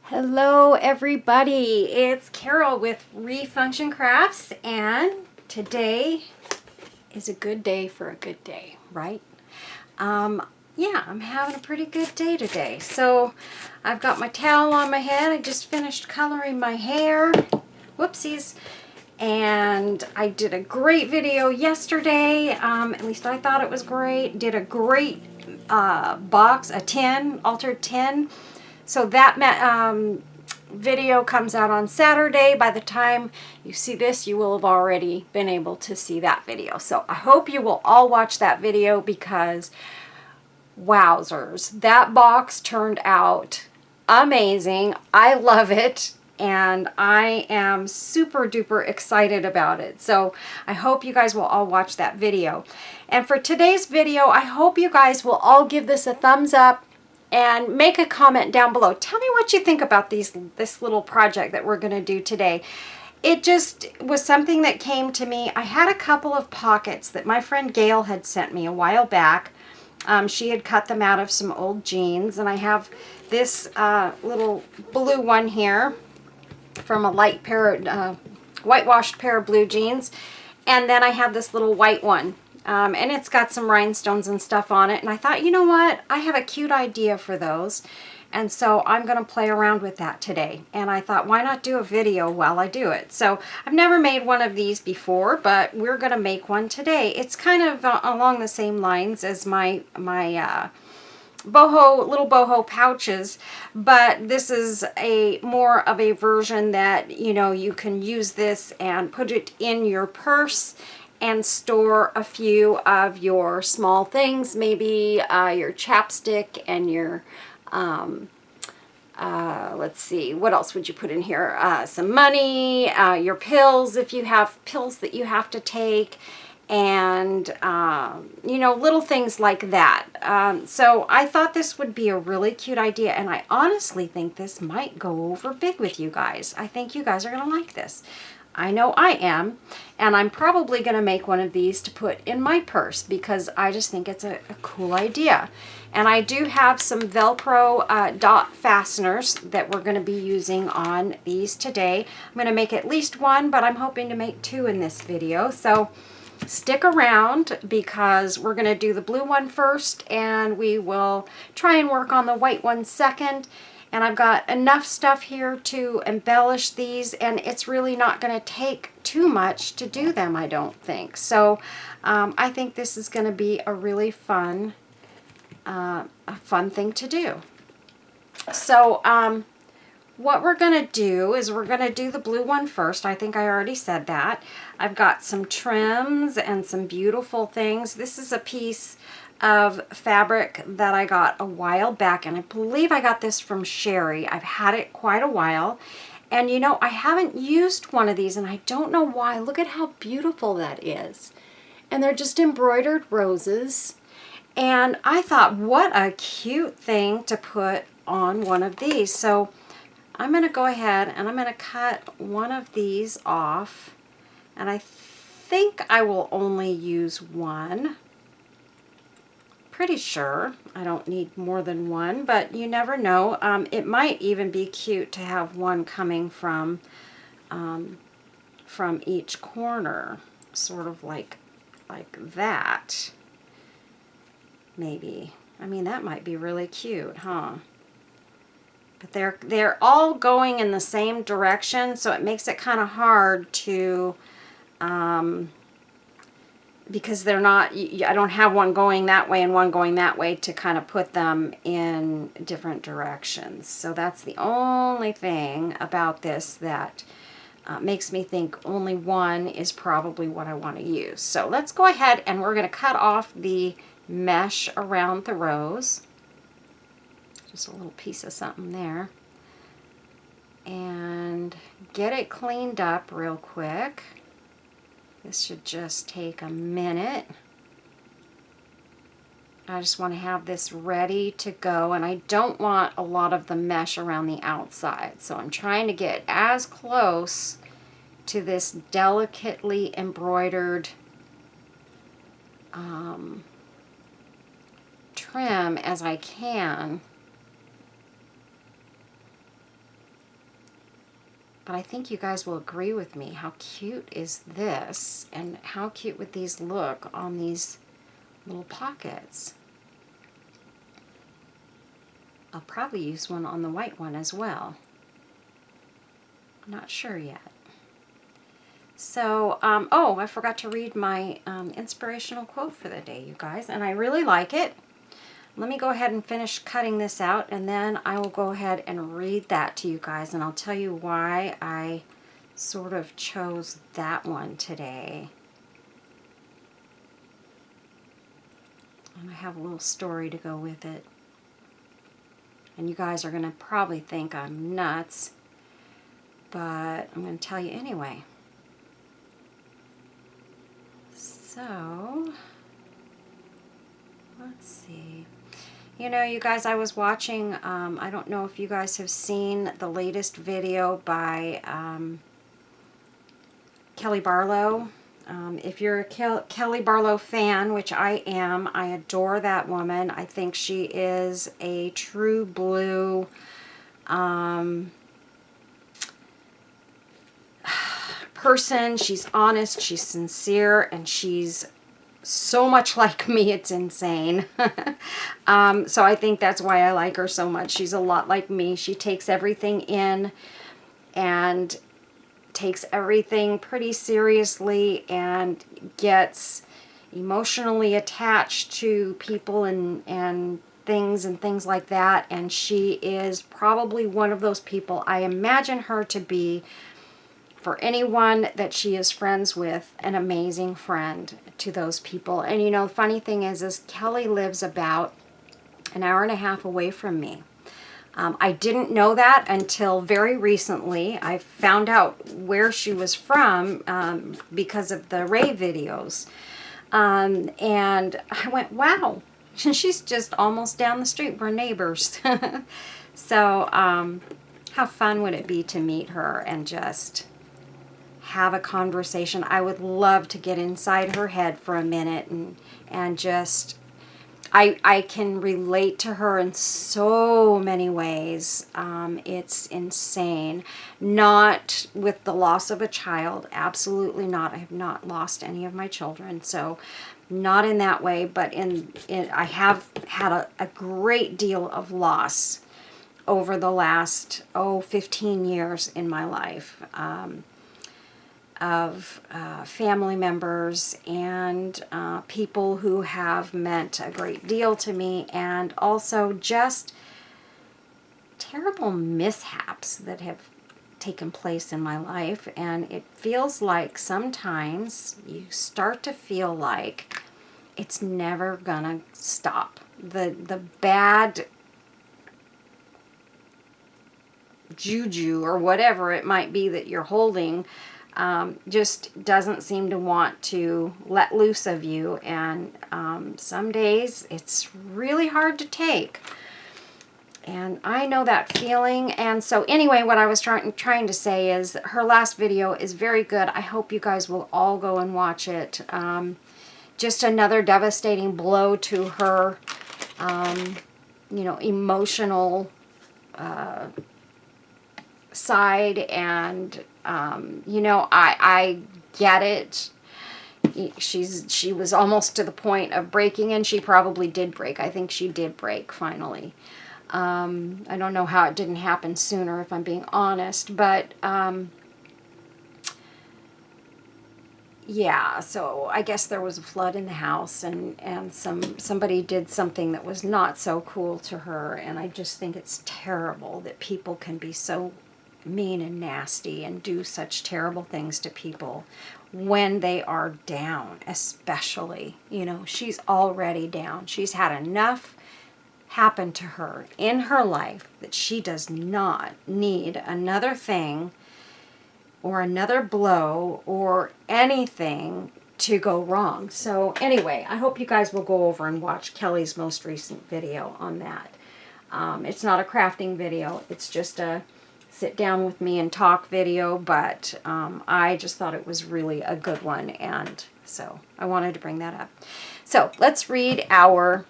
Hello everybody, it's Carol with Refunction Crafts, and today is a good day for a good day, right? Yeah, I'm having a pretty good day today. So I've got my towel on my head. I just finished coloring my hair. Whoopsies. And I did a great video yesterday. At least I thought it was great. Did a great box, a tin, altered tin. So that video comes out on Saturday. By the time you see this, you will have already been able to see that video. So I hope you will all watch that video because wowzers, that box turned out amazing. I love it. And I am super duper excited about it. So I hope you guys will all watch that video. And for today's video, I hope you guys will all give this a thumbs up and make a comment down below. Tell me what you think about this little project that we're going to do today. It just was something that came to me. I had a couple of pockets that my friend Gail had sent me a while back. She had cut them out of some old jeans, and I have this little blue one here from a light pair of whitewashed pair of blue jeans, and then I have this little white one. And it's got some rhinestones and stuff on it. And I thought, you know what? I have a cute idea for those. And so I'm going to play around with that today. And I thought, why not do a video while I do it? So I've never made one of these before, but we're going to make one today. It's kind of along the same lines as my little boho pouches, but this is a more of a version that, you know, you can use this and put it in your purse and store a few of your small things, maybe your chapstick and your, let's see, what else would you put in here? Some money, your pills, if you have pills that you have to take, and, you know, little things like that. So I thought this would be a really cute idea, and I honestly think this might go over big with you guys. I think you guys are going to like this. I know I am, and I'm probably going to make one of these to put in my purse because I just think it's a cool idea. And I do have some Velcro dot fasteners that we're going to be using on these today. I'm going to make at least one, but I'm hoping to make two in this video. So stick around because we're going to do the blue one first, and we will try and work on the white one second. And I've got enough stuff here to embellish these, and it's really not going to take too much to do them, I don't think. So I think this is going to be a really fun thing to do. So what we're going to do is we're going to do the blue one first. I think I already said that. I've got some trims and some beautiful things. This is a piece of fabric that I got a while back, and I believe I got this from Sherry. I've had it quite a while, and you know, I haven't used one of these, and I don't know why. Look at how beautiful that is. And they're just embroidered roses, and I thought, what a cute thing to put on one of these. So I'm going to go ahead and I'm going to cut one of these off, and I think I will only use one. Pretty sure I don't need more than one, but you never know. It might even be cute to have one coming from each corner, sort of like that. Maybe. I mean, that might be really cute, huh? But they're all going in the same direction, so it makes it kind of hard to because they're not, I don't have one going that way and one going that way to kind of put them in different directions. So that's the only thing about this that makes me think only one is probably what I want to use. So let's go ahead and we're going to cut off the mesh around the rose. Just a little piece of something there. And get it cleaned up real quick. This should just take a minute. I just want to have this ready to go, and I don't want a lot of the mesh around the outside. So I'm trying to get as close to this delicately embroidered trim as I can. But I think you guys will agree with me. How cute is this? And how cute would these look on these little pockets? I'll probably use one on the white one as well. Not sure yet. So, oh, I forgot to read my inspirational quote for the day, you guys, and I really like it. Let me go ahead and finish cutting this out, and then I will go ahead and read that to you guys, and I'll tell you why I sort of chose that one today. And I have a little story to go with it. And you guys are going to probably think I'm nuts, but I'm going to tell you anyway. So, let's see. You know, you guys, I was watching, I don't know if you guys have seen the latest video by Kelly Barlow. If you're a Kelly Barlow fan, which I am, I adore that woman. I think she is a true blue person. She's honest, she's sincere, and she's so much like me, it's insane. So I think that's why I like her so much. She's a lot like me. She takes everything in and takes everything pretty seriously and gets emotionally attached to people and things like that. And she is probably one of those people. I imagine her to be, for anyone that she is friends with, an amazing friend to those people. And you know, the funny thing is Kelly lives about an hour and a half away from me. I didn't know that until very recently. I found out where she was from because of the Ray videos. And I went, wow, she's just almost down the street. We're neighbors. So how fun would it be to meet her and just have a conversation? I would love to get inside her head for a minute and just... I can relate to her in so many ways. It's insane. Not with the loss of a child. Absolutely not. I have not lost any of my children. So not in that way. But I have had a great deal of loss over the last, 15 years in my life. Of family members and people who have meant a great deal to me, and also just terrible mishaps that have taken place in my life. And it feels like sometimes you start to feel like it's never gonna stop. The bad juju or whatever it might be that you're holding just doesn't seem to want to let loose of you. And some days it's really hard to take. And I know that feeling. And so anyway, what I was trying to say is her last video is very good. I hope you guys will all go and watch it. Just another devastating blow to her, you know, emotional side. And you know, I get it. She was almost to the point of breaking, and she probably did break. I think she did break finally. I don't know how it didn't happen sooner, if I'm being honest, but yeah, so I guess there was a flood in the house, and somebody did something that was not so cool to her. And I just think it's terrible that people can be so mean and nasty and do such terrible things to people when they are down. Especially, you know, she's already down. She's had enough happen to her in her life that she does not need another thing or another blow or anything to go wrong. So anyway, I hope you guys will go over and watch Kelly's most recent video on that. It's not a crafting video. It's just a sit down with me and talk video, but I just thought it was really a good one, and so I wanted to bring that up. So let's read our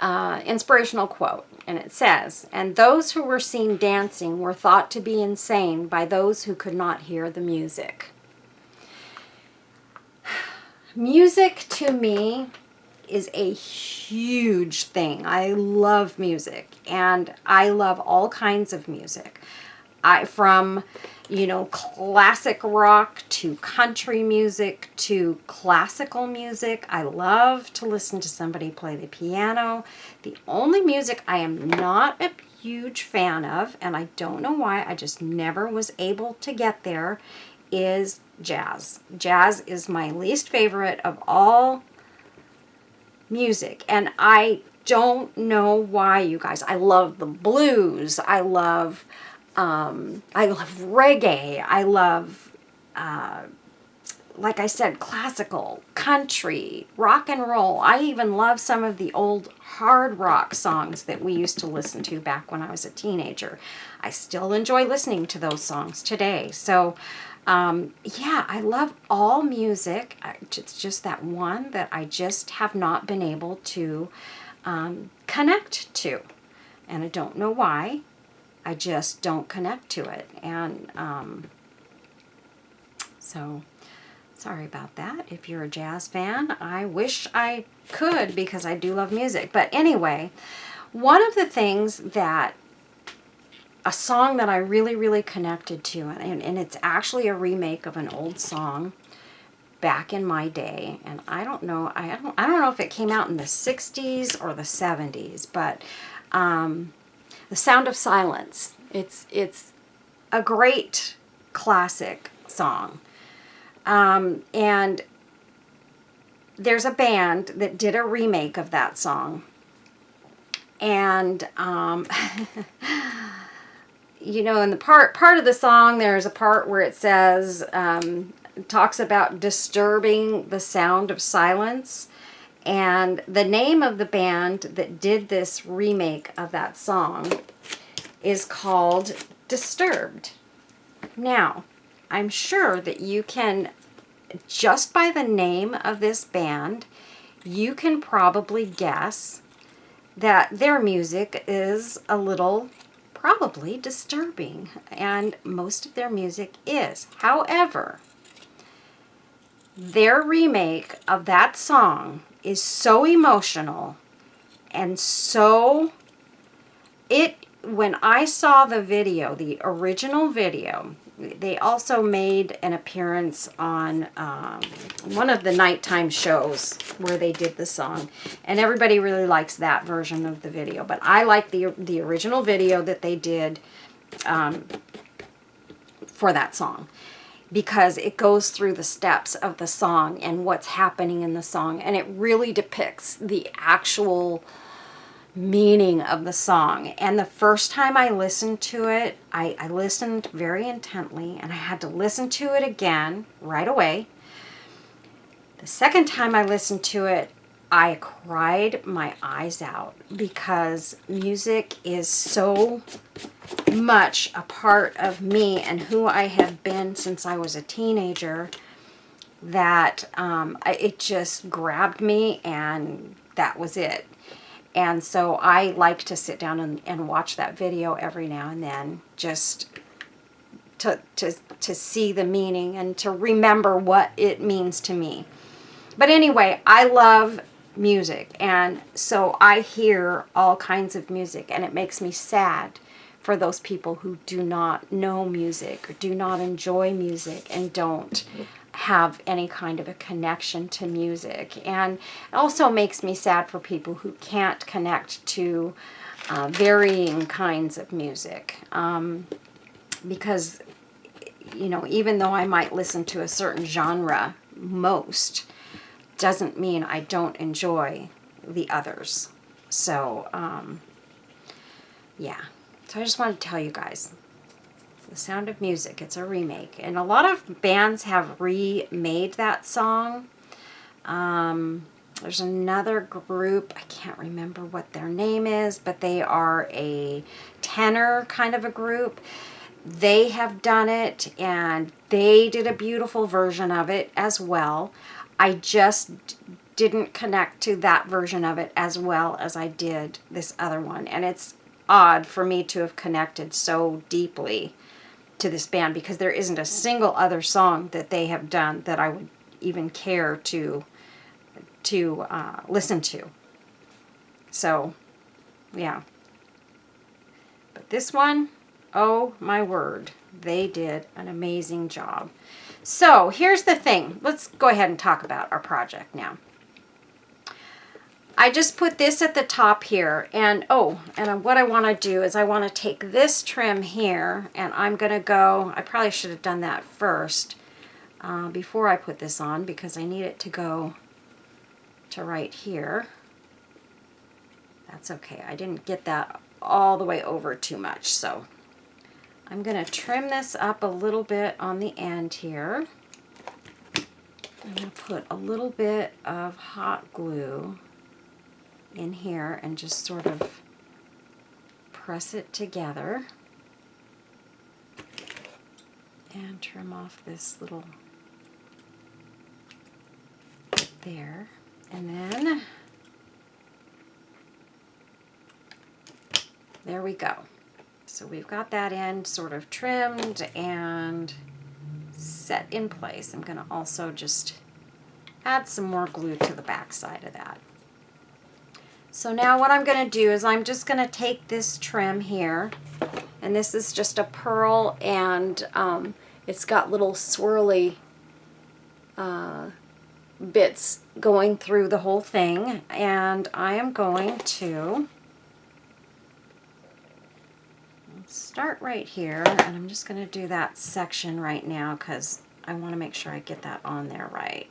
inspirational quote. And it says, "And those who were seen dancing were thought to be insane by those who could not hear the music." Music to me is a huge thing. I love music, and I love all kinds of music. From, classic rock to country music to classical music. I love to listen to somebody play the piano. The only music I am not a huge fan of, and I don't know why, I just never was able to get there, is jazz. Jazz is my least favorite of all music, and I don't know why, you guys. I love the blues. I love reggae. I love, like I said, classical, country, rock and roll. I even love some of the old hard rock songs that we used to listen to back when I was a teenager. I still enjoy listening to those songs today. So, yeah, I love all music. It's just that one that I just have not been able to connect to. And I don't know why. I just don't connect to it. And so, sorry about that. If you're a jazz fan, I wish I could, because I do love music. But anyway, one of the things that a song that I really, really connected to, and it's actually a remake of an old song back in my day, and I don't know if it came out in the 60s or the 70s, but The Sound of Silence. It's a great classic song. And there's a band that did a remake of that song. And in the part of the song, there's a part where it says, talks about disturbing the sound of silence. And the name of the band that did this remake of that song is called Disturbed. Now, I'm sure that you can, just by the name of this band, you can probably guess that their music is a little probably disturbing, and most of their music is. However, their remake of that song is so emotional, and when I saw the video, the original video, they also made an appearance on one of the nighttime shows where they did the song, and everybody really likes that version of the video. But I like the original video that they did for that song, because it goes through the steps of the song and what's happening in the song, and it really depicts the actual meaning of the song. And the first time I listened to it, I listened very intently, and I had to listen to it again right away. The second time I listened to it, I cried my eyes out, because music is so much a part of me and who I have been since I was a teenager, that it just grabbed me, and that was it. And so I like to sit down and watch that video every now and then, just to see the meaning and to remember what it means to me. But anyway, I love music, and so I hear all kinds of music, and it makes me sad for those people who do not know music or do not enjoy music and don't have any kind of a connection to music. And it also makes me sad for people who can't connect to varying kinds of music, because even though I might listen to a certain genre most, doesn't mean I don't enjoy the others. So yeah, so I just wanted to tell you guys, The Sound of Music, it's a remake, and a lot of bands have remade that song. There's another group, I can't remember what their name is, but they are a tenor kind of a group. They have done it, and they did a beautiful version of it as well. I just didn't connect to that version of it as well as I did this other one. And it's odd for me to have connected so deeply to this band, because there isn't a single other song that they have done that I would even care to listen to. So, yeah. But this one, oh my word, they did an amazing job. So here's the thing. Let's go ahead and talk about our project now. I just put this at the top here, and what I want to do is I want to take this trim here, and I'm going to go, I probably should have done that first before I put this on, because I need it to go to right here. That's okay. I didn't get that all the way over too much, so I'm going to trim this up a little bit on the end here. I'm going to put a little bit of hot glue in here and just sort of press it together and trim off this little there, and then there we go. So we've got that end sort of trimmed and set in place. I'm going to also just add some more glue to the back side of that. So now what I'm going to do is I'm just going to take this trim here, and this is just a pearl, and it's got little swirly bits going through the whole thing, and I am going to start right here, and I'm just going to do that section right now because I want to make sure I get that on there right.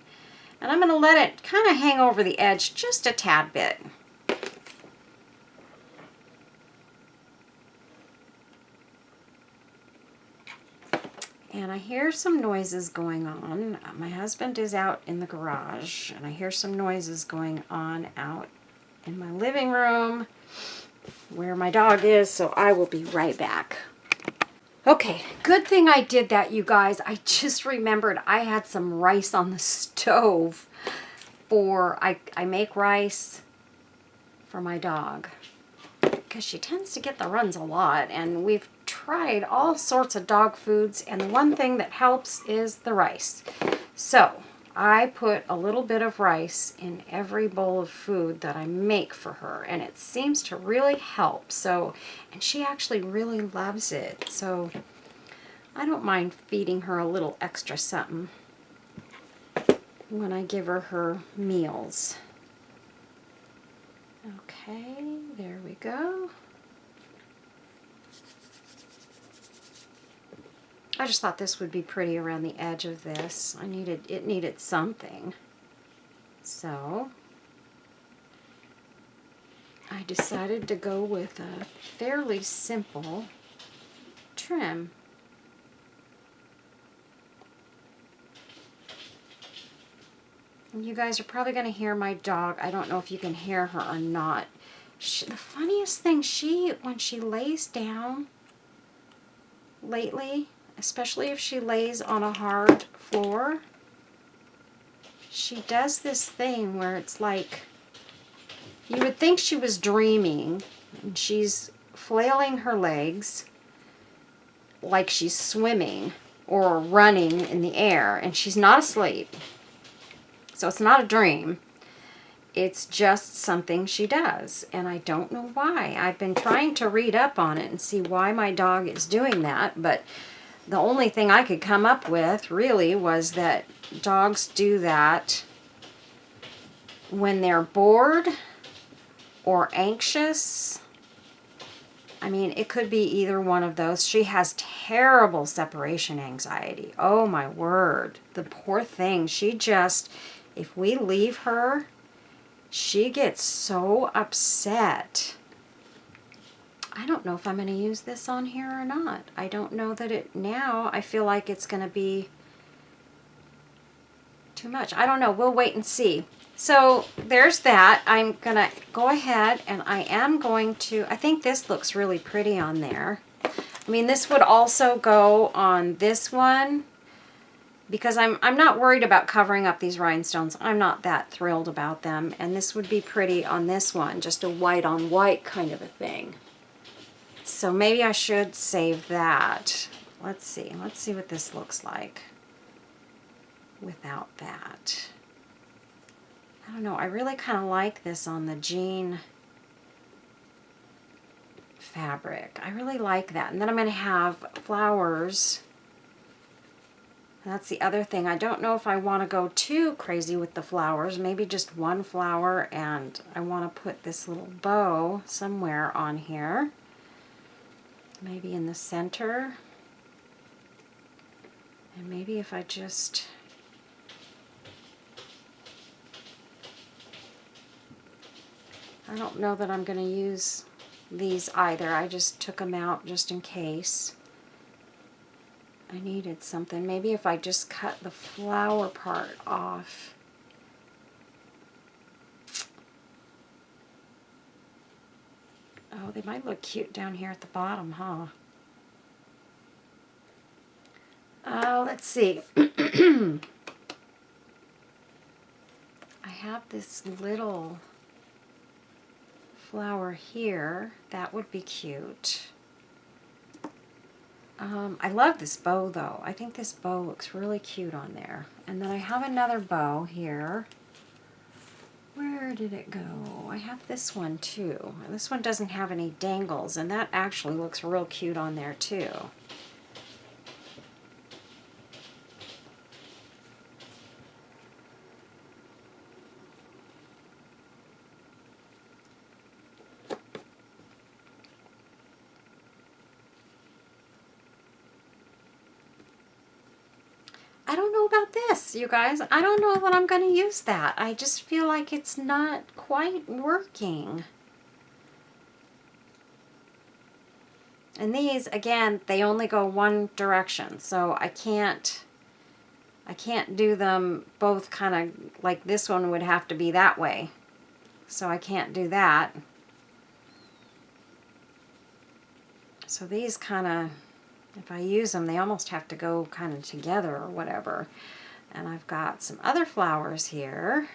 And I'm going to let it kind of hang over the edge just a tad bit. And I hear some noises going on. My husband is out in the garage, and I hear some noises going on out in my living room where my dog is, so I will be right back. Okay, good thing I did that, you guys. I just remembered I had some rice on the stove I make rice for my dog because she tends to get the runs a lot, and we've tried all sorts of dog foods, and the one thing that helps is the rice. So I put a little bit of rice in every bowl of food that I make for her, and it seems to really help. So, and she actually really loves it. So I don't mind feeding her a little extra something when I give her meals. Okay, there we go. I just thought this would be pretty around the edge of this. It needed something. So I decided to go with a fairly simple trim. And you guys are probably going to hear my dog. I don't know if you can hear her or not. The funniest thing, when she lays down lately, especially if she lays on a hard floor, she does this thing where it's like, you would think she was dreaming, and she's flailing her legs like she's swimming or running in the air, and she's not asleep. So it's not a dream. It's just something she does, and I don't know why. I've been trying to read up on it and see why my dog is doing that, but the only thing I could come up with really was that dogs do that when they're bored or anxious. I mean, it could be either one of those. She has terrible separation anxiety. Oh my word. The poor thing. If we leave her, she gets so upset. I don't know if I'm going to use this on here or not. I don't know that now I feel like it's going to be too much. I don't know. We'll wait and see. So there's that. I'm going to go ahead and I think this looks really pretty on there. I mean, this would also go on this one because I'm not worried about covering up these rhinestones. I'm not that thrilled about them. And this would be pretty on this one, just a white on white kind of a thing. So maybe I should save that. Let's see what this looks like without that. I don't know, I really kind of like this on the jean fabric. I really like that. And then I'm going to have flowers. And that's the other thing. I don't know if I want to go too crazy with the flowers. Maybe just one flower, and I want to put this little bow somewhere on here. Maybe in the center. And maybe if I just... I don't know that I'm going to use these either. I just took them out just in case I needed something. Maybe if I just cut the flower part off. Oh, they might look cute down here at the bottom, huh? Let's see. I have this little flower here. That would be cute. I love this bow though. I think this bow looks really cute on there. And then I have another bow here. Where did it go? I have this one too. This one doesn't have any dangles, and that actually looks real cute on there too. I don't know about this, you guys. I don't know that I'm going to use that. I just feel like it's not quite working. And these, again, they only go one direction, so I can't do them both kind of like this one would have to be that way. So I can't do that. So these kind of, if I use them, they almost have to go kind of together or whatever. And I've got some other flowers here.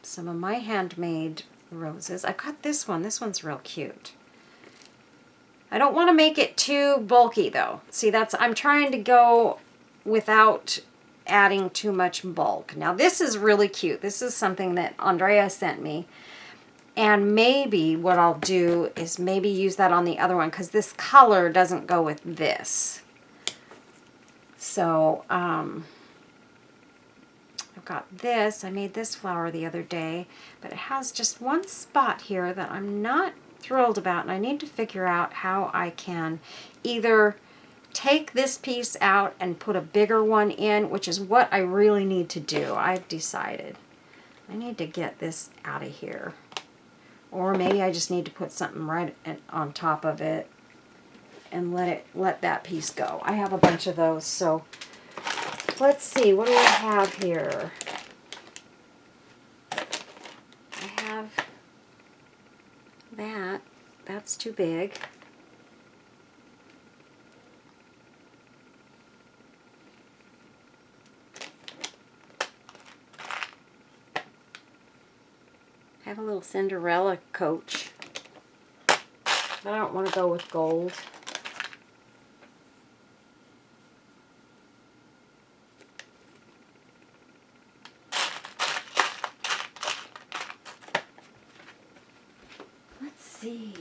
Some of my handmade roses. I've got this one. This one's real cute. I don't want to make it too bulky though. See, I'm trying to go without adding too much bulk. Now this is really cute. This is something that Andrea sent me. And maybe what I'll do is maybe use that on the other one, because this color doesn't go with this. So I've got this. I made this flower the other day, but it has just one spot here that I'm not thrilled about, and I need to figure out how I can either take this piece out and put a bigger one in, which is what I really need to do. I've decided I need to get this out of here. Or maybe I just need to put something right on top of it and let that piece go. I have a bunch of those, so let's see, what do I have here? I have that. That's too big. I have a little Cinderella coach. I don't want to go with gold. Let's see.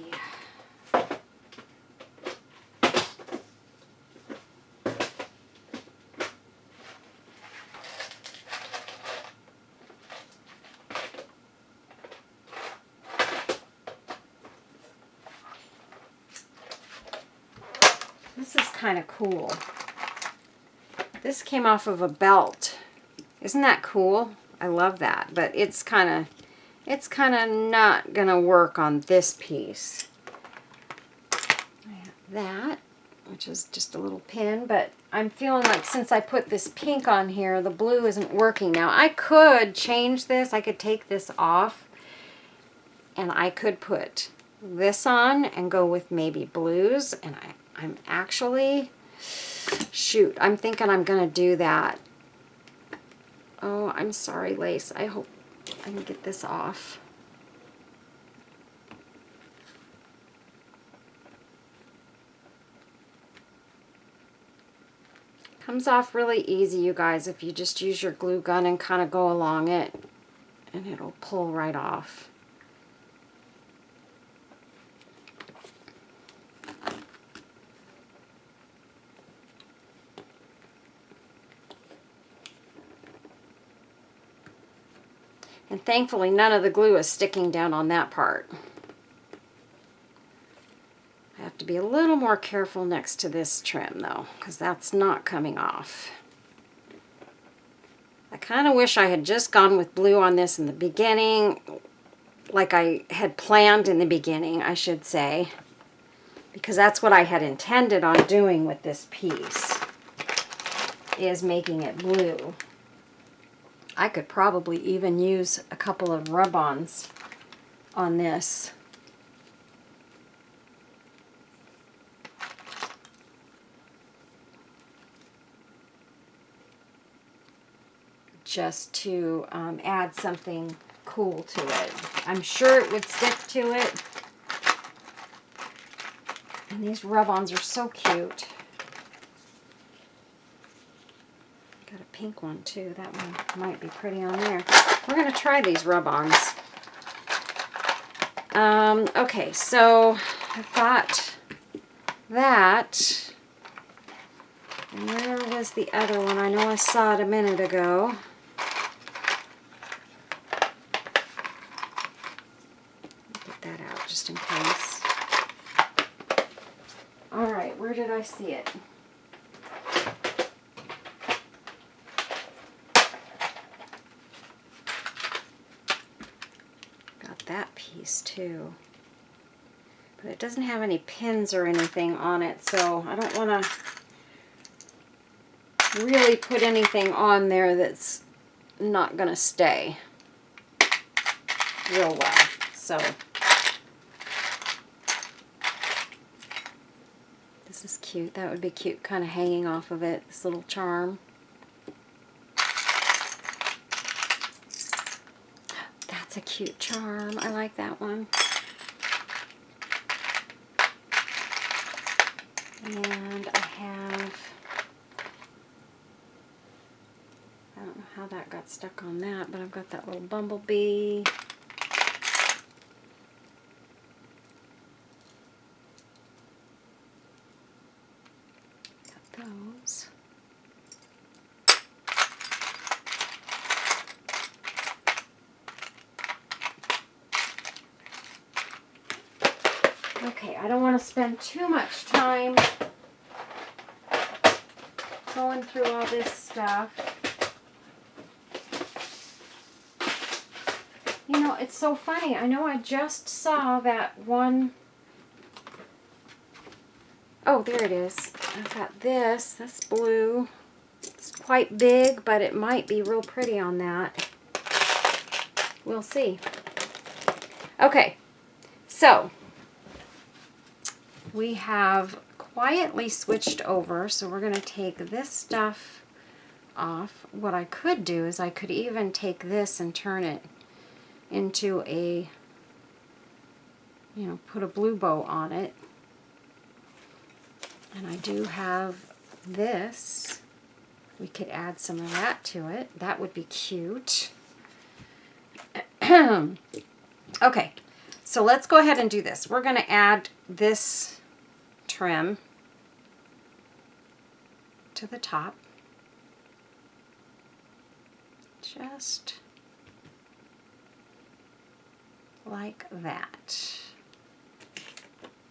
This is kind of cool. This came off of a belt. Isn't that cool? I love that, but it's kind of not gonna work on this piece. I have that, which is just a little pin, but I'm feeling like since I put this pink on here, the blue isn't working. Now I could change this. I could take this off and I could put this on and go with maybe blues, and I'm actually, shoot, I'm thinking I'm gonna do that. Oh, I'm sorry, lace. I hope I can get this off. Comes off really easy, you guys, if you just use your glue gun and kind of go along it, and it'll pull right off. And thankfully, none of the glue is sticking down on that part. I have to be a little more careful next to this trim, though, because that's not coming off. I kind of wish I had just gone with blue on this in the beginning, like I had planned in the beginning, I should say, because that's what I had intended on doing with this piece, is making it blue. I could probably even use a couple of rub-ons on this. Just to add something cool to it. I'm sure it would stick to it. And these rub-ons are so cute. Got a pink one too. That one might be pretty on there. We're going to try these rub-ons. Okay, so I've got that. And where was the other one? I know I saw it a minute ago. Get that out just in case. All right, where did I see it? That piece too, but it doesn't have any pins or anything on it, so I don't want to really put anything on there that's not going to stay real well. So this is cute. That would be cute, kind of hanging off of it, this little charm. A cute charm. I like that one. And I don't know how that got stuck on that, but I've got that little bumblebee. Got those. Okay, I don't want to spend too much time going through all this stuff. You know, it's so funny. I know I just saw that one. Oh, there it is. I've got this. That's blue. It's quite big, but it might be real pretty on that. We'll see. Okay, so we have quietly switched over, so we're going to take this stuff off. What I could do is I could even take this and turn it into a, put a blue bow on it. And I do have this. We could add some of that to it. That would be cute. Okay, so let's go ahead and do this. We're going to add this trim to the top. Just like that.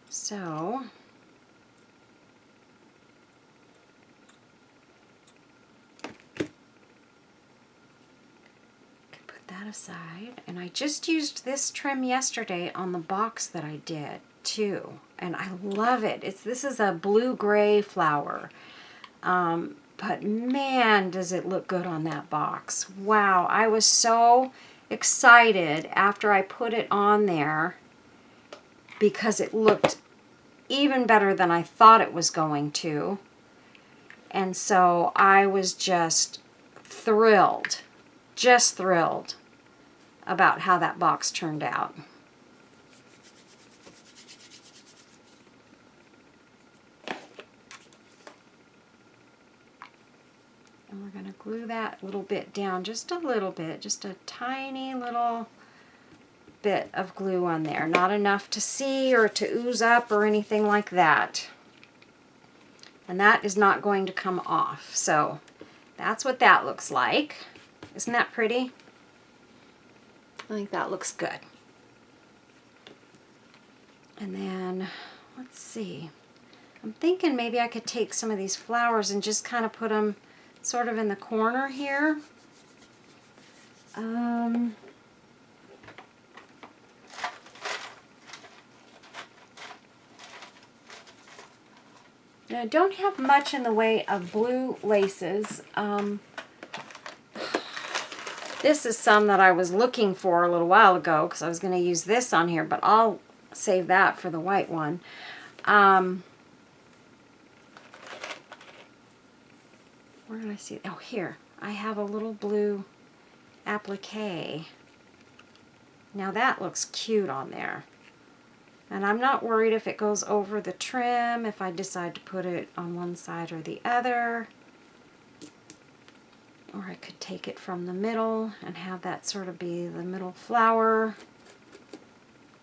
So put that aside, and I just used this trim yesterday on the box that I did too, and I love it. This is a blue-gray flower, but man, does it look good on that box. Wow, I was so excited after I put it on there because it looked even better than I thought it was going to, and so I was just thrilled about how that box turned out. And we're going to glue that little bit down, just a little bit, just a tiny little bit of glue on there. Not enough to see or to ooze up or anything like that. And that is not going to come off. So that's what that looks like. Isn't that pretty? I think that looks good. And then, let's see. I'm thinking maybe I could take some of these flowers and just kind of put them sort of in the corner here. Now I don't have much in the way of blue laces. This is some that I was looking for a little while ago because I was going to use this on here, but I'll save that for the white one. Where did I see it? Oh, here. I have a little blue applique. Now that looks cute on there. And I'm not worried if it goes over the trim, if I decide to put it on one side or the other. Or I could take it from the middle and have that sort of be the middle flower.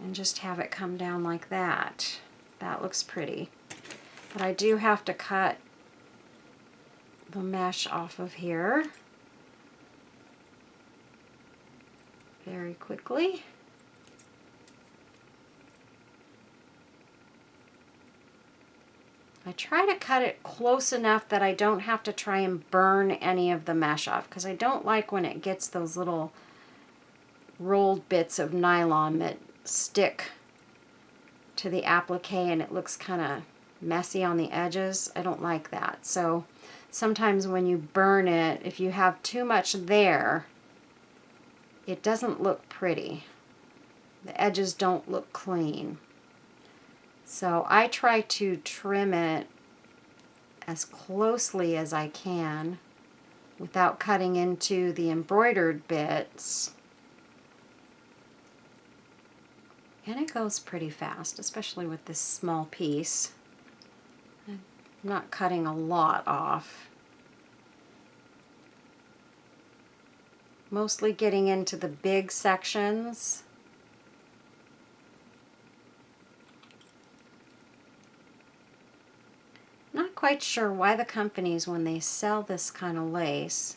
And just have it come down like that. That looks pretty. But I do have to cut the mesh off of here very quickly. I try to cut it close enough that I don't have to try and burn any of the mesh off, because I don't like when it gets those little rolled bits of nylon that stick to the applique and it looks kind of messy on the edges. I don't like that. So sometimes when you burn it, if you have too much there, it doesn't look pretty. The edges don't look clean. So I try to trim it as closely as I can without cutting into the embroidered bits. And it goes pretty fast, especially with this small piece. I'm not cutting a lot off. Mostly getting into the big sections. Not quite sure why the companies, when they sell this kind of lace,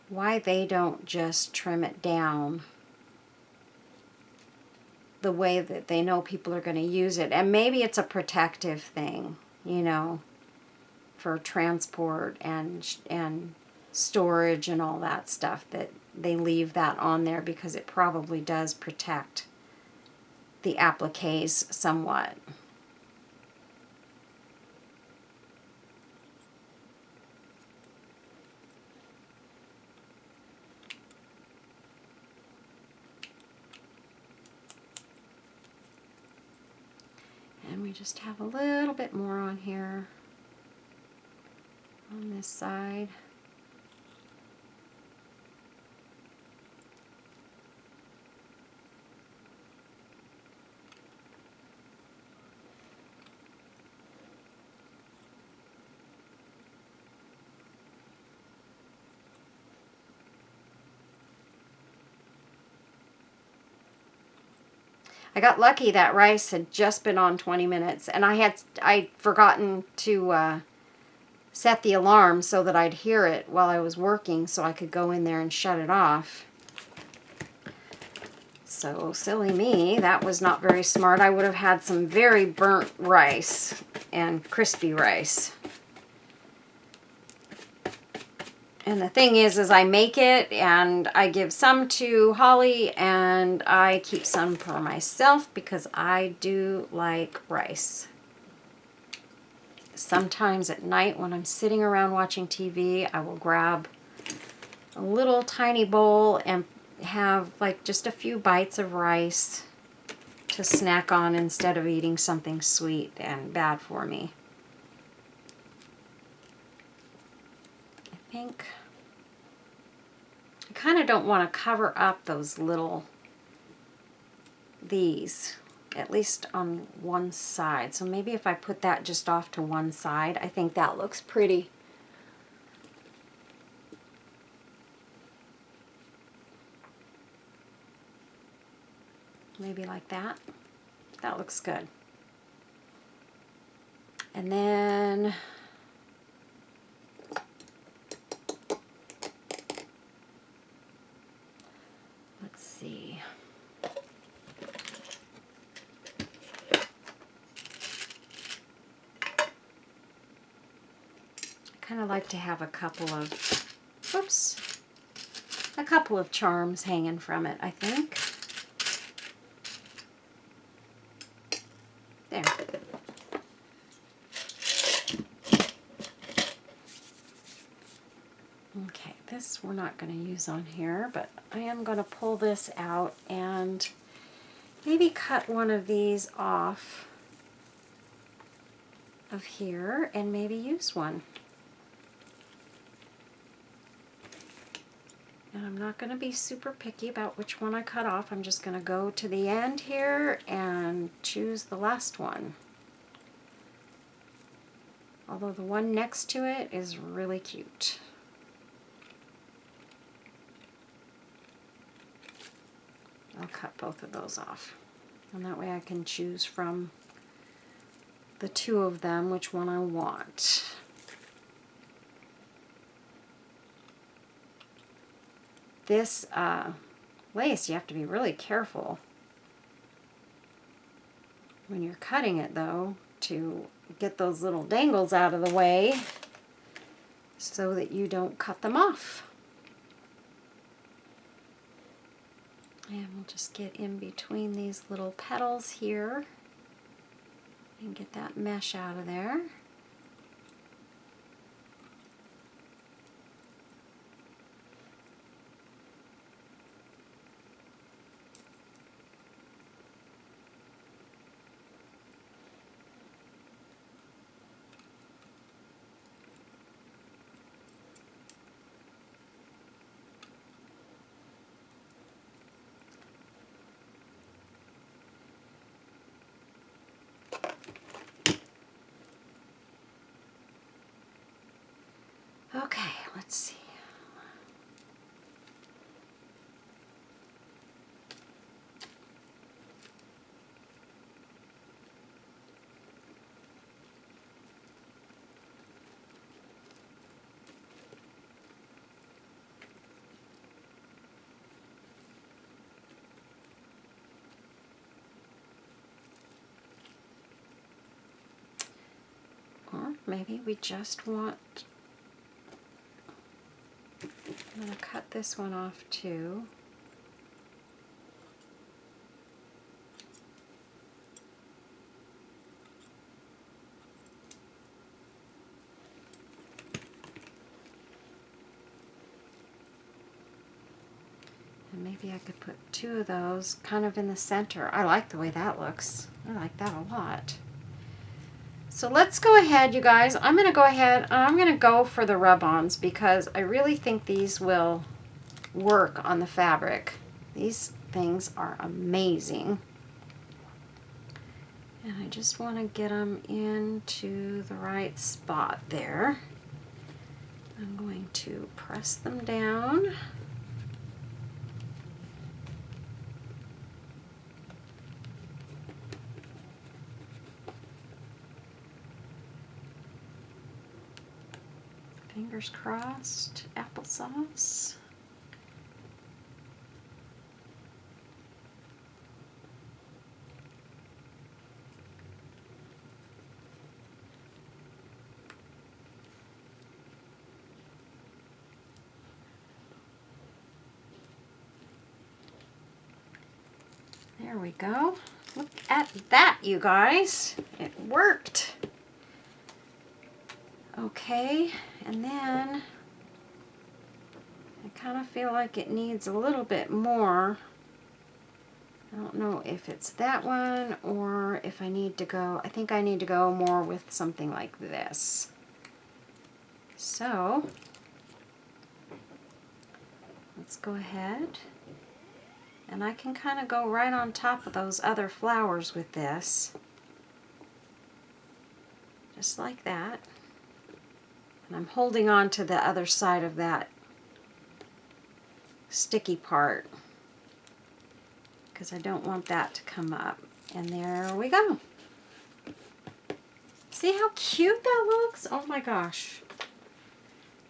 why they don't just trim it down the way that they know people are going to use it. And maybe it's a protective thing, you know, for transport and storage and all that stuff, that they leave that on there because it probably does protect the appliques somewhat. And we just have a little bit more on here on this side. I got lucky that rice had just been on 20 minutes, and I'd forgotten to set the alarm so that I'd hear it while I was working, so I could go in there and shut it off. So silly me, that was not very smart. I would have had some very burnt rice and crispy rice. And the thing is I make it and I give some to Holly and I keep some for myself because I do like rice. Sometimes at night when I'm sitting around watching TV, I will grab a little tiny bowl and have like just a few bites of rice to snack on instead of eating something sweet and bad for me. I kind of don't want to cover up those these, at least on one side. So maybe if I put that just off to one side, I think that looks pretty. maybe like that. That looks good. And then let's see. I kind of like to have a couple of, whoops, a couple of charms hanging from it, I think. There. Okay, this we're not going to use on here, but I am going to pull this out and maybe cut one of these off of here and maybe use one. And I'm not going to be super picky about which one I cut off. I'm just going to go to the end here and choose the last one. Although the one next to it is really cute. I'll cut both of those off. And that way I can choose from the two of them which one I want. This lace, you have to be really careful when you're cutting it, though, to get those little dangles out of the way so that you don't cut them off. And we'll just get in between these little petals here and get that mesh out of there. Okay, let's see. Or maybe we just want, I'm going to cut this one off too. And maybe I could put two of those kind of in the center. I like the way that looks. I like that a lot. So let's go ahead, you guys. I'm going to go ahead and I'm going to go for the rub-ons because I really think these will work on the fabric. These things are amazing. And I just want to get them into the right spot there. I'm going to press them down. Fingers crossed, applesauce. There we go. Look at that, you guys. It worked. Okay, and then I kind of feel like it needs a little bit more. I don't know if it's that one or if I need to go, I think I need to go more with something like this. So, let's go ahead. And I can kind of go right on top of those other flowers with this. Just like that. And I'm holding on to the other side of that sticky part. because I don't want that to come up. And there we go. See how cute that looks? Oh my gosh.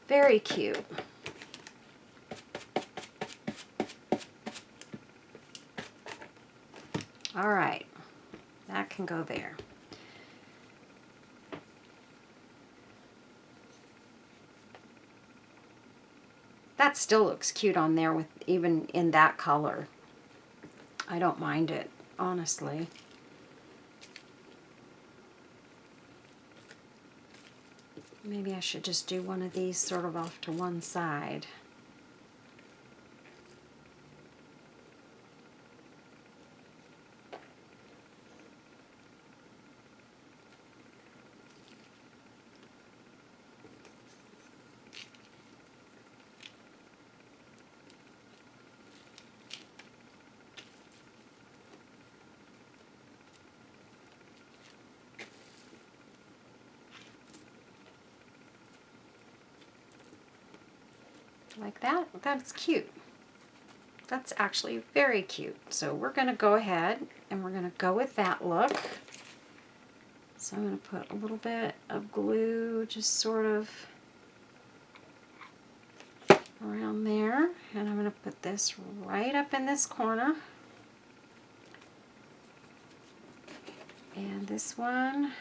Very cute. All right, that can go there. That still looks cute on there with even in that color. I don't mind it, honestly. Maybe I should just do one of these sort of off to one side. Like that. That's cute. That's actually very cute. So we're going to go ahead and we're going to go with that look. So I'm going to put a little bit of glue just sort of around there. And I'm going to put this right up in this corner. And this one,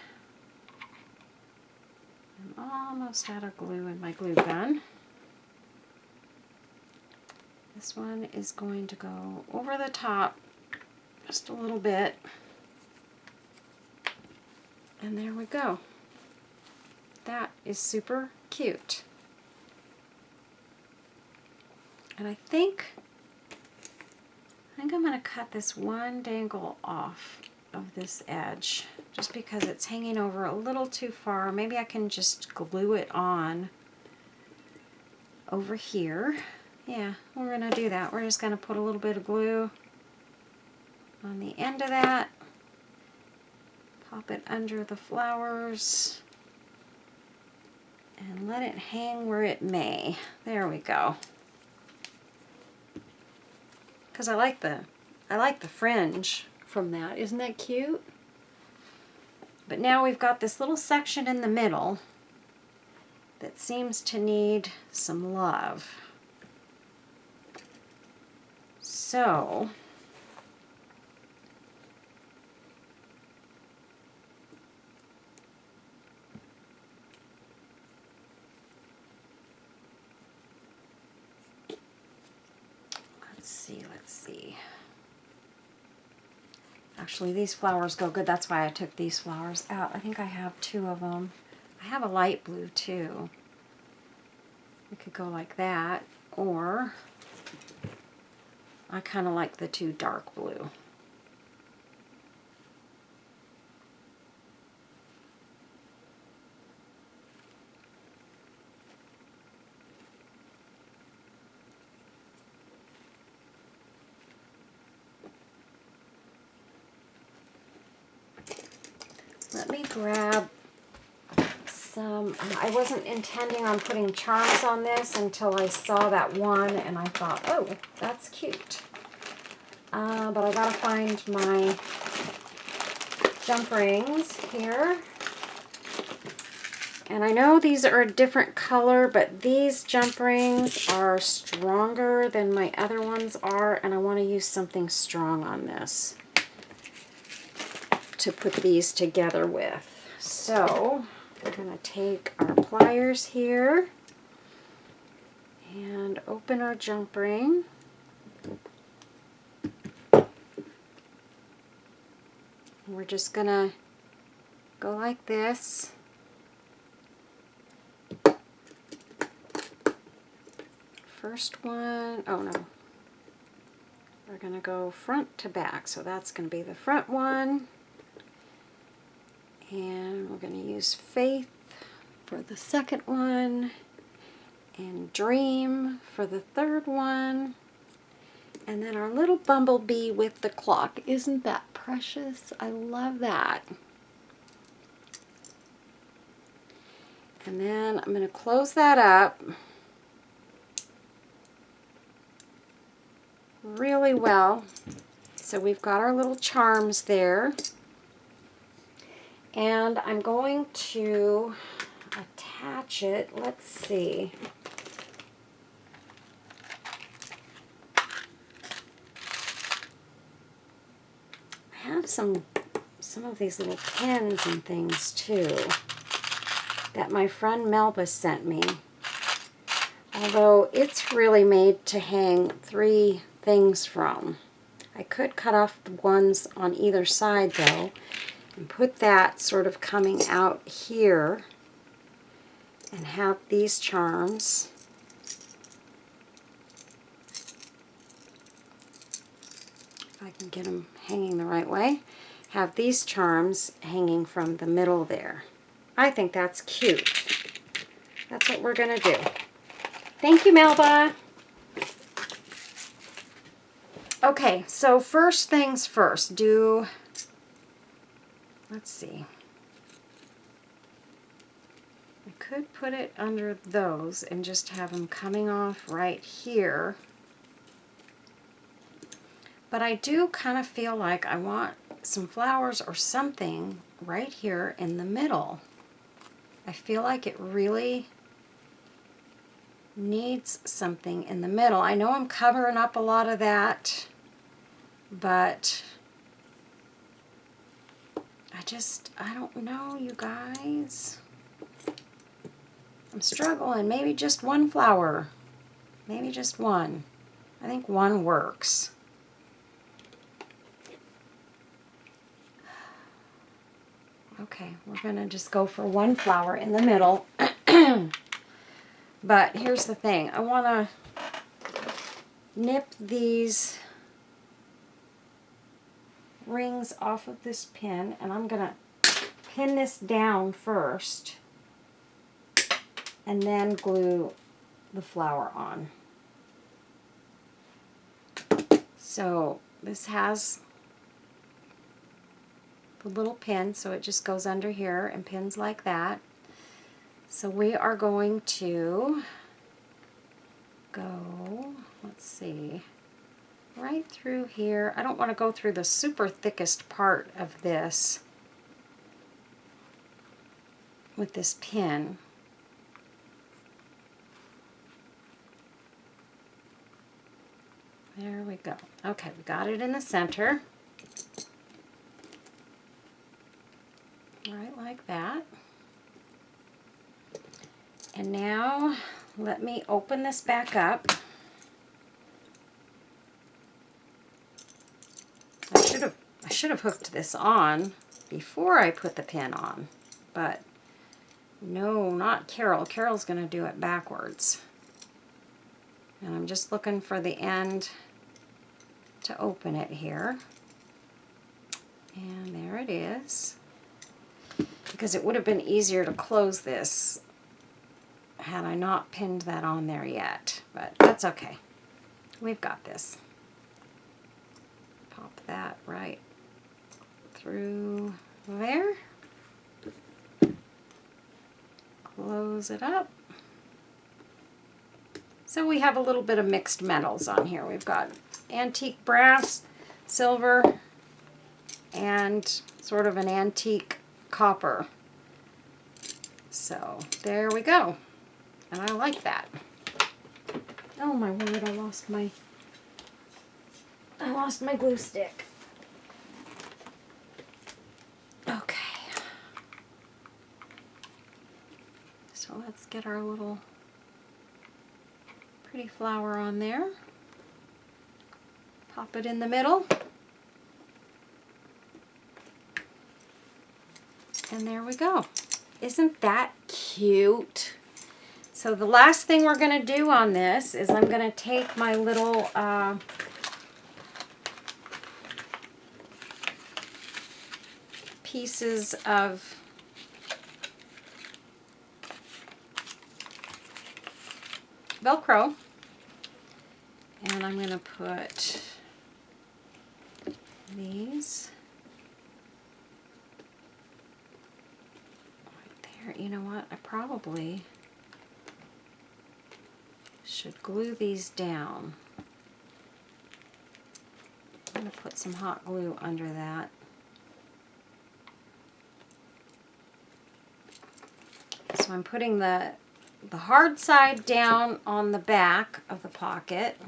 I'm almost out of glue in my glue gun. This one is going to go over the top just a little bit. And there we go. That is super cute. And I think I'm going to cut this one dangle off of this edge just because it's hanging over a little too far. Maybe I can just glue it on over here. Yeah, we're going to do that. We're just going to put a little bit of glue on the end of that. Pop it under the flowers and let it hang where it may. There we go. Because I like the fringe from that. Isn't that cute? But now we've got this little section in the middle that seems to need some love. So let's see. Actually, these flowers go good. That's why I took these flowers out. I think I have two of them. I have a light blue too. We could go like that, or I kind of like the two dark blue. Let me grab some. I wasn't intending on putting charms on this until I saw that one and I thought, oh, that's cute. But I gotta find my jump rings here. And I know these are a different color, but these jump rings are stronger than my other ones are, and I want to use something strong on this to put these together with. So we're going to take our pliers here and open our jump ring. We're just going to go like this. First one, oh no, we're going to go front to back, so that's going to be the front one. And we're going to use Faith for the second one, and Dream for the third one, and then our little bumblebee with the clock. Isn't that precious? I love that. And then I'm going to close that up really well, So we've got our little charms there. And I'm going to attach it. Let's see. I have some of these little pins and things too that my friend Melba sent me. Although it's really made to hang 3 things from. I could cut off the ones on either side though and put that sort of coming out here and have these charms. If I can get them hanging the right way. Have these charms hanging from the middle there. I think that's cute. That's what we're going to do. Thank you, Melba. Okay, so first things first, let's see. I could put it under those and just have them coming off right here. But I do kind of feel like I want some flowers or something right here in the middle. I feel like it really needs something in the middle. I know I'm covering up a lot of that, but I don't know, you guys. I'm struggling. Maybe just one flower. Maybe just one. I think one works. Okay, we're going to just go for one flower in the middle. But here's the thing. I want to nip these rings off of this pin, and I'm going to pin this down first and then glue the flower on. So this has the little pin, so it just goes under here and pins like that. So we are going to go, let's see, right through here. I don't want to go through the super thickest part of this with this pin. There we go. Okay, we got it in the center. Right like that. And now let me open this back up. I should have hooked this on before I put the pin on, but no, not Carol. Carol's going to do it backwards. And I'm just looking for the end to open it here. And there it is. Because it would have been easier to close this had I not pinned that on there yet. But that's okay. We've got this. Pop that right through there. Close it up. So we have a little bit of mixed metals on here. We've got antique brass, silver, and sort of an antique copper. So there we go. And I like that. Oh my word, I lost my glue stick. Okay. So let's get our little pretty flower on there. Pop it in the middle. And there we go. Isn't that cute? So the last thing we're going to do on this is I'm going to take my little pieces of Velcro, and I'm going to put these right there. You know what? I probably should glue these down. I'm going to put some hot glue under that. So I'm putting the hard side down on the back of the pocket,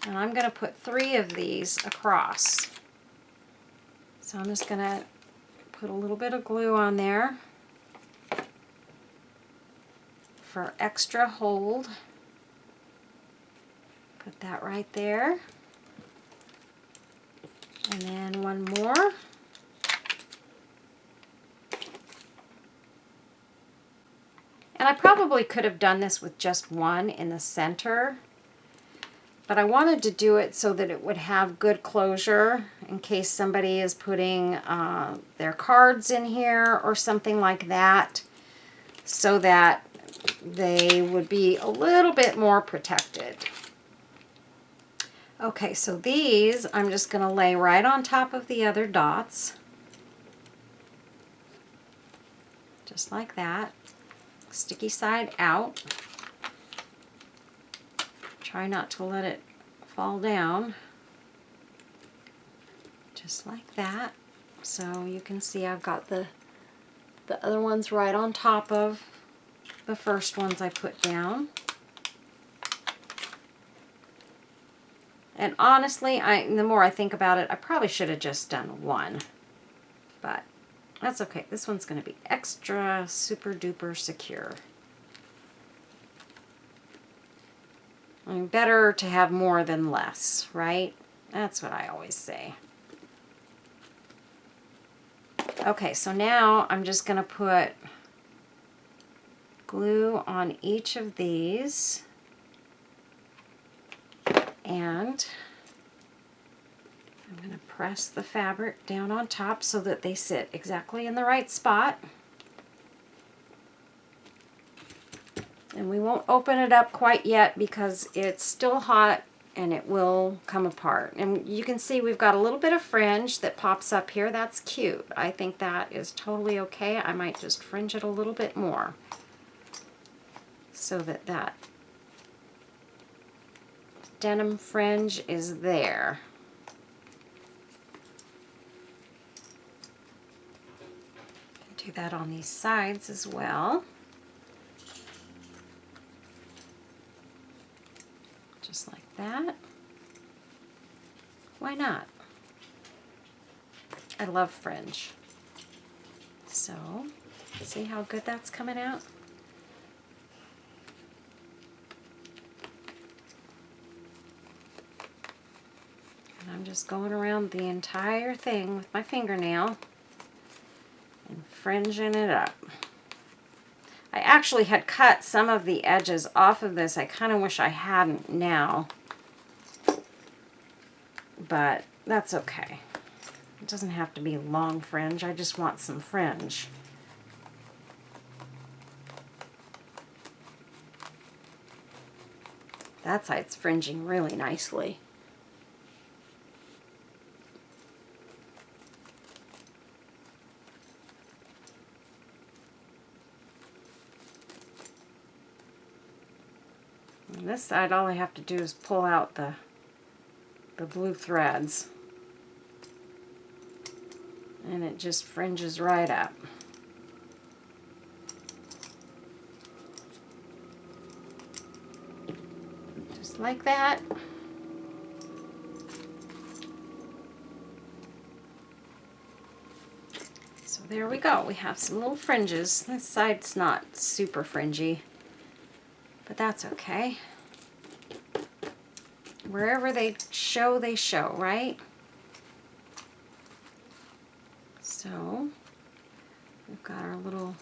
and I'm going to put 3 of these across. So I'm just going to put a little bit of glue on there for extra hold. Put that right there. And then one more. And I probably could have done this with just one in the center, but I wanted to do it so that it would have good closure in case somebody is putting their cards in here or something like that, so that they would be a little bit more protected. Okay, so these I'm just going to lay right on top of the other dots, just like that. Sticky side out. Try not to let it fall down. Just like that. So you can see I've got the other ones right on top of the first ones I put down. And honestly, the more I think about it, I probably should have just done one. But that's okay. This one's going to be extra super duper secure. I mean, better to have more than less, right? That's what I always say. Okay, so now I'm just going to put glue on each of these. And I'm going to press the fabric down on top so that they sit exactly in the right spot. And we won't open it up quite yet because it's still hot and it will come apart. And you can see we've got a little bit of fringe that pops up here. That's cute. I think that is totally okay. I might just fringe it a little bit more so that that denim fringe is there. Do that on these sides as well. Just like that. Why not? I love fringe. So, see how good that's coming out? And I'm just going around the entire thing with my fingernail and fringing it up. I actually had cut some of the edges off of this. I kind of wish I hadn't now, but that's okay. It doesn't have to be long fringe. I just want some fringe. That side's fringing really nicely. On this side, all I have to do is pull out the blue threads, and it just fringes right up. Just like that. So there we go. We have some little fringes. This side's not super fringy, but that's okay. Wherever they show, right? So we've got our little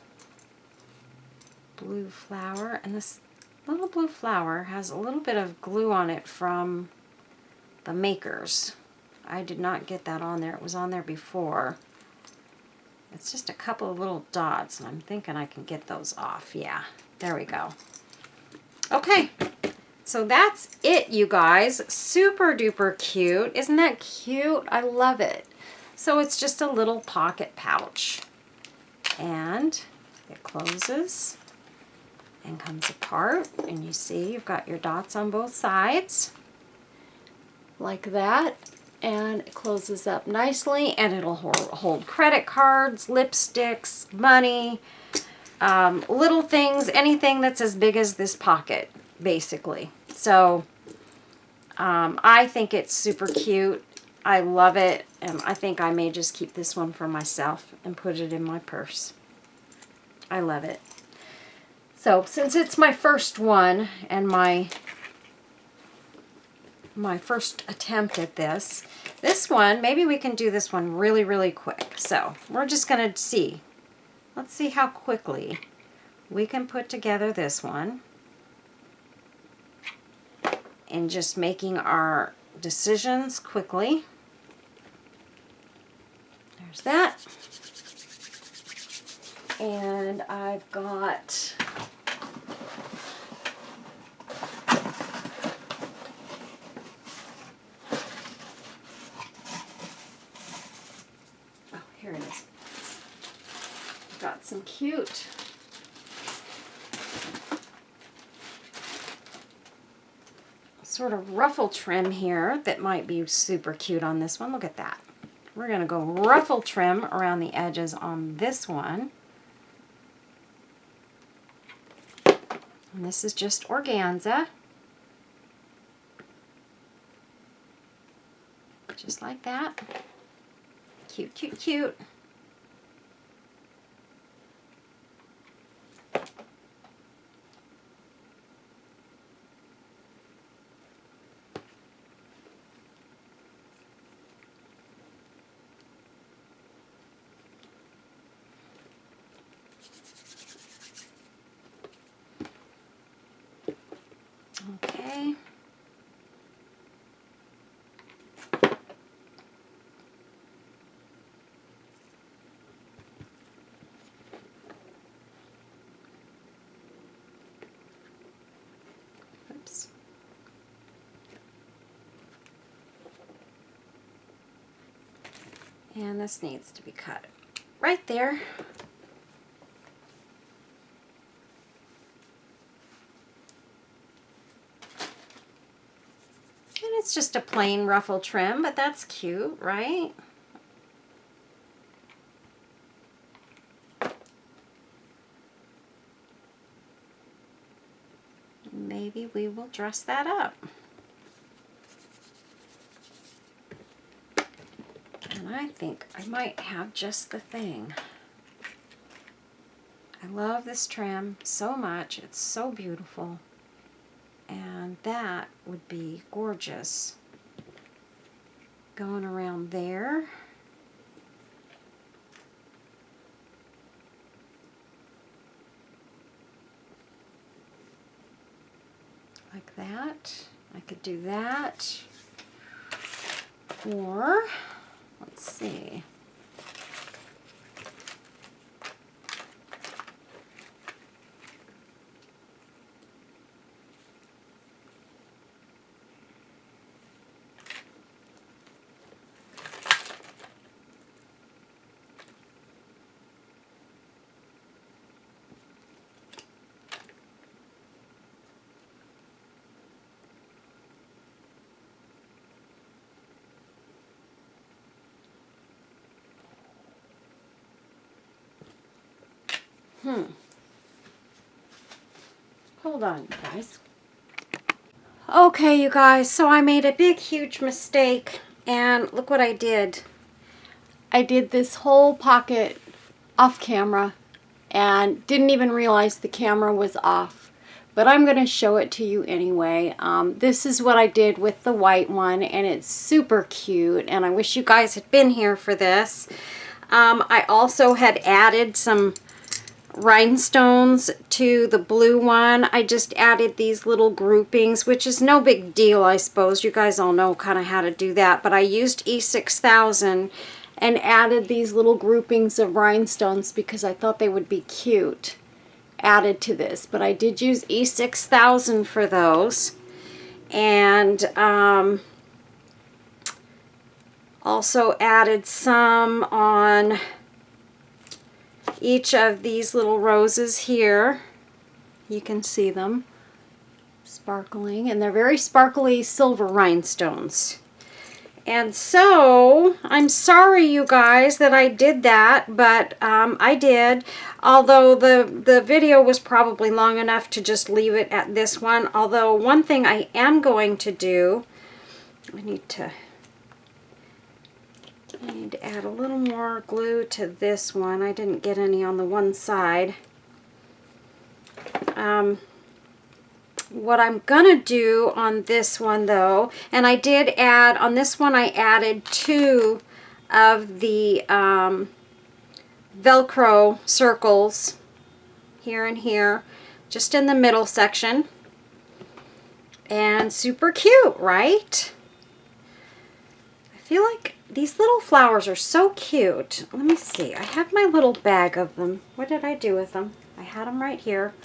blue flower, and this little blue flower has a little bit of glue on it from the makers. I did not get that on there. It was on there before. It's just a couple of little dots, and I'm thinking I can get those off. Yeah, there we go. Okay. So that's it, you guys. Super duper cute. Isn't that cute? I love it. So it's just a little pocket pouch. And it closes and comes apart. And you see you've got your dots on both sides. Like that. And it closes up nicely, and it'll hold credit cards, lipsticks, money, little things, anything that's as big as this pocket, basically. So I think it's super cute. I love it, and I think I may just keep this one for myself and put it in my purse. I love it. So since it's my first one and my first attempt at this one, maybe we can do this one really, really quick. So we're just going to see. Let's see how quickly we can put together this one and just making our decisions quickly. There's that. And I've got here it is. Got some cute sort of ruffle trim here that might be super cute on this one. Look at that. We're going to go ruffle trim around the edges on this one. And this is just organza. Just like that. Cute, cute, cute. Okay. Oops. And this needs to be cut right there. It's just a plain ruffle trim, but that's cute, right? Maybe we will dress that up. And I think I might have just the thing. I love this trim so much. It's so beautiful. And that would be gorgeous. Going around there. Like that. I could do that. Or, let's see. Hold on, you guys. Okay, you guys, so I made a big, huge mistake, and look what I did. I did this whole pocket off camera and didn't even realize the camera was off. But I'm going to show it to you anyway. This is what I did with the white one, and it's super cute, and I wish you guys had been here for this. I also had added some rhinestones to the blue one. I just added these little groupings, which is no big deal, I suppose. You guys all know kind of how to do that, but I used E6000 and added these little groupings of rhinestones because I thought they would be cute added to this. But I did use E6000 for those, and also added some on each of these little roses here. You can see them sparkling, and they're very sparkly silver rhinestones. And so, I'm sorry you guys that I did that, but I did. Although the video was probably long enough to just leave it at this one. Although one thing I am going to do, I need to add a little more glue to this one. I didn't get any on the one side. What I'm gonna do on this one though, and I did add, on this one I added 2 of the Velcro circles here and here, just in the middle section. And super cute, right? I feel like these little flowers are so cute. Let me see, I have my little bag of them. What did I do with them? I had them right here.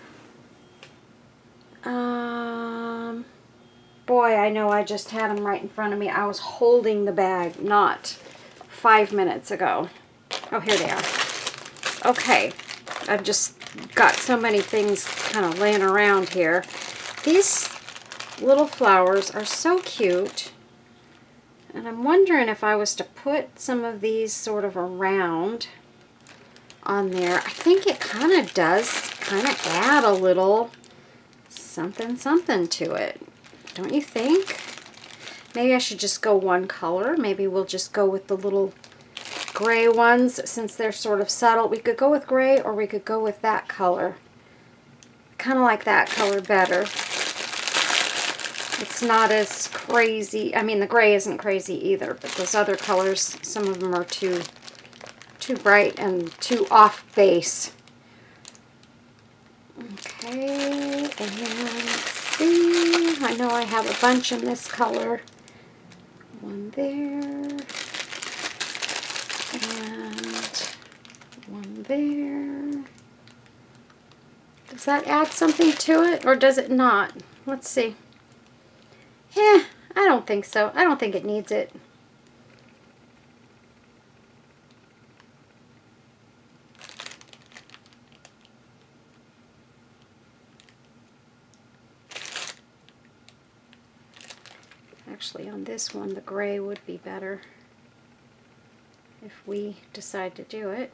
Boy, I know I just had them right in front of me. I was holding the bag not 5 minutes ago. Oh, here they are. Okay, I've just got so many things kind of laying around here. These little flowers are so cute. And I'm wondering if I was to put some of these sort of around on there. I think it kind of does kind of add a little something to it. Don't you think? Maybe I should just go one color. Maybe we'll just go with the little gray ones since they're sort of subtle. We could go with gray or we could go with that color. Kind of like that color better. It's not as crazy. I mean, the gray isn't crazy either, but those other colors, some of them are too bright and too off base. Okay, and let's see. I know I have a bunch in this color. One there. And one there. Does that add something to it or does it not? Let's see. I don't think so. I don't think it needs it. Actually, on this one, the gray would be better if we decide to do it.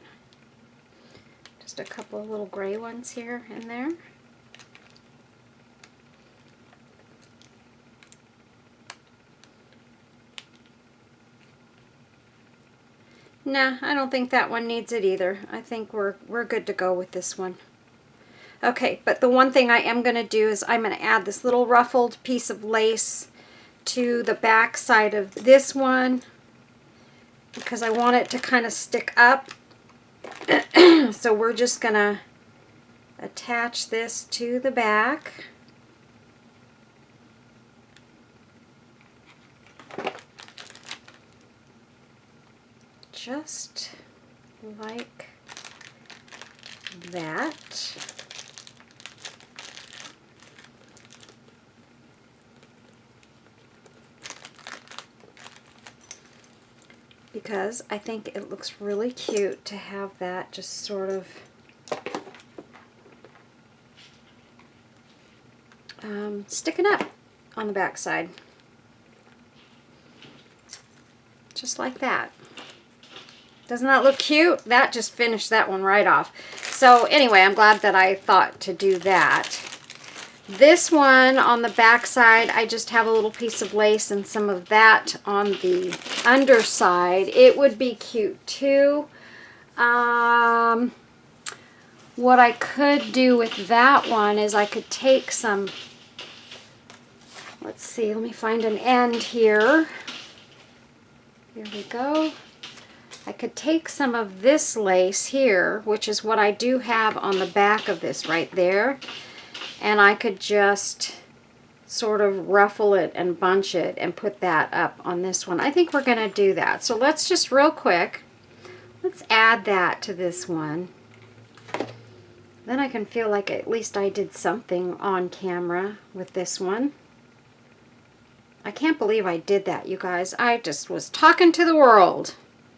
Just a couple of little gray ones here and there. Nah, I don't think that one needs it either. I think we're good to go with this one. Okay, but the one thing I am going to do is I'm going to add this little ruffled piece of lace to the back side of this one because I want it to kind of stick up. So we're just going to attach this to the back. Just like that. Because I think it looks really cute to have that just sort of sticking up on the back side. Just like that. Doesn't that look cute? That just finished that one right off. So anyway, I'm glad that I thought to do that. This one on the back side, I just have a little piece of lace and some of that on the underside. It would be cute too. What I could do with that one is I could take some, let's see, let me find an end here. Here we go. I could take some of this lace here, which is what I do have on the back of this right there, and I could just sort of ruffle it and bunch it and put that up on this one. I think we're going to do that. So let's just real quick, let's add that to this one. Then I can feel like at least I did something on camera with this one. I can't believe I did that, you guys. I just was talking to the world,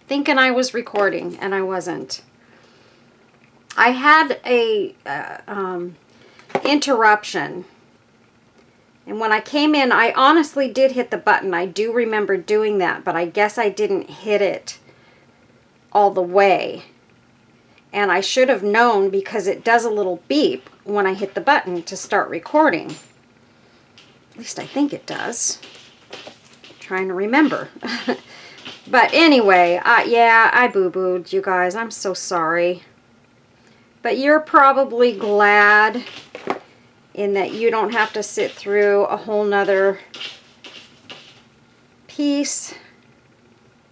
thinking I was recording, and I wasn't. I had a interruption And when I came in, I honestly did hit the button. I do remember doing that, but I guess I didn't hit it all the way. And I should have known because it does a little beep when I hit the button to start recording. At least I think it does. I'm trying to remember. But anyway, yeah, I boo-booed, you guys. I'm so sorry. But you're probably glad in that you don't have to sit through a whole nother piece.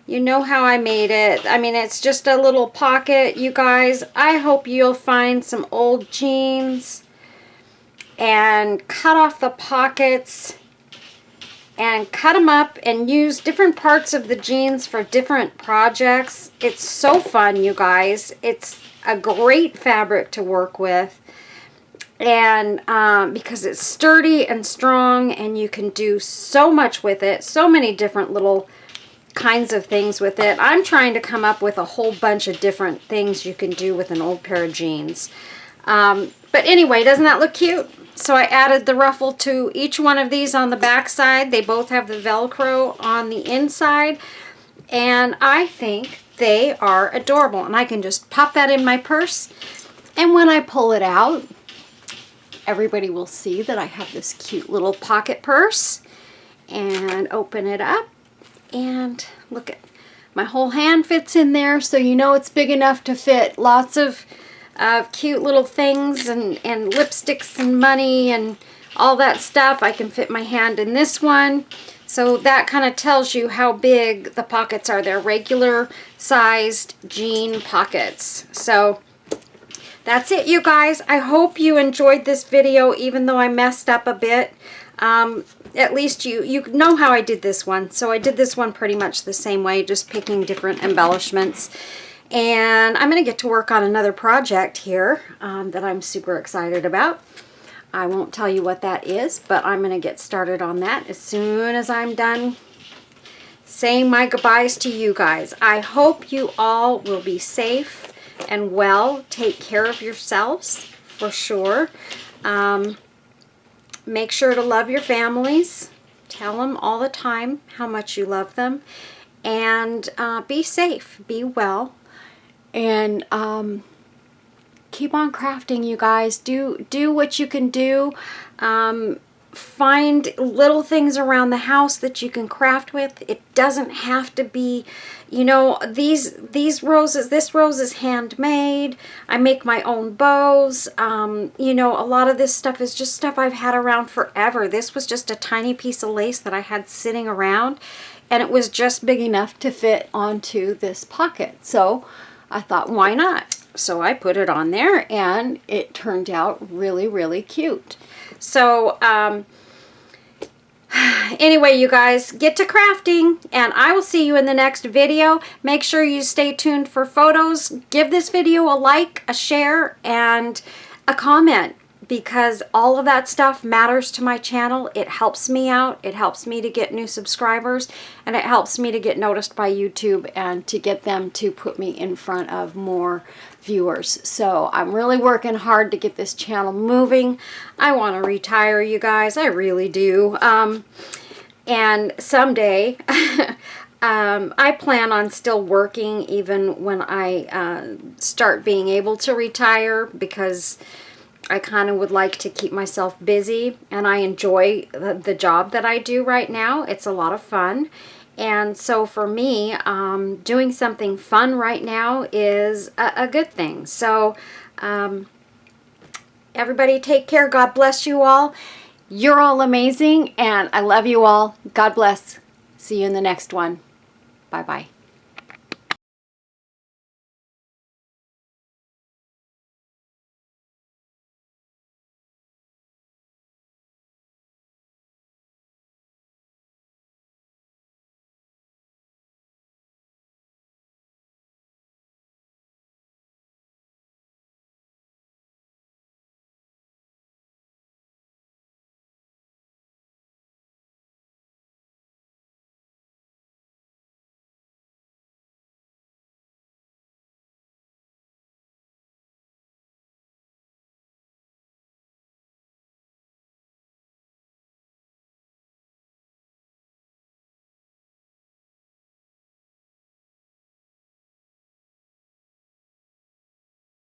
You know how I made it. I mean, it's just a little pocket, you guys. I hope you'll find some old jeans and cut off the pockets and cut them up and use different parts of the jeans for different projects. It's so fun, you guys. It's a great fabric to work with, and because it's sturdy and strong, and you can do so much with it, so many different little kinds of things with it. I'm trying to come up with a whole bunch of different things you can do with an old pair of jeans. But anyway, doesn't that look cute? So I added the ruffle to each one of these on the back side. They both have the Velcro on the inside, and I think they are adorable. And I can just pop that in my purse, and when I pull it out, everybody will see that I have this cute little pocket purse. And open it up, and look at my whole hand fits in there, so you know it's big enough to fit lots of cute little things and lipsticks and money and all that stuff. I can fit my hand in this one. So that kind of tells you how big the pockets are. They're regular sized jean pockets. So that's it, you guys. I hope you enjoyed this video, even though I messed up a bit. At least you know how I did this one. So I did this one pretty much the same way, just picking different embellishments. And I'm going to get to work on another project here that I'm super excited about. I won't tell you what that is, but I'm going to get started on that as soon as I'm done saying my goodbyes to you guys. I hope you all will be safe and well. Take care of yourselves for sure. Make sure to love your families. Tell them all the time how much you love them. And be safe. Be well. And keep on crafting, you guys. Do what you can do. Find little things around the house that you can craft with. It doesn't have to be, you know, these roses. This rose is handmade. I make my own bows. You know, a lot of this stuff is just stuff I've had around forever. This was just a tiny piece of lace that I had sitting around, and it was just big enough to fit onto this pocket. So I thought, why not? So I put it on there, and it turned out really, really cute. So anyway, you guys, get to crafting, and I will see you in the next video. Make sure you stay tuned for photos. Give this video a like, a share, and a comment, because all of that stuff matters to my channel. It helps me out. It helps me to get new subscribers, and it helps me to get noticed by YouTube and to get them to put me in front of more viewers. So I'm really working hard to get this channel moving. I want to retire, you guys. I really do. And someday I plan on still working even when I start being able to retire, because I kind of would like to keep myself busy, and I enjoy the job that I do right now. It's a lot of fun. And so for me, doing something fun right now is a good thing. So everybody take care. God bless you all. You're all amazing, and I love you all. God bless. See you in the next one. Bye-bye.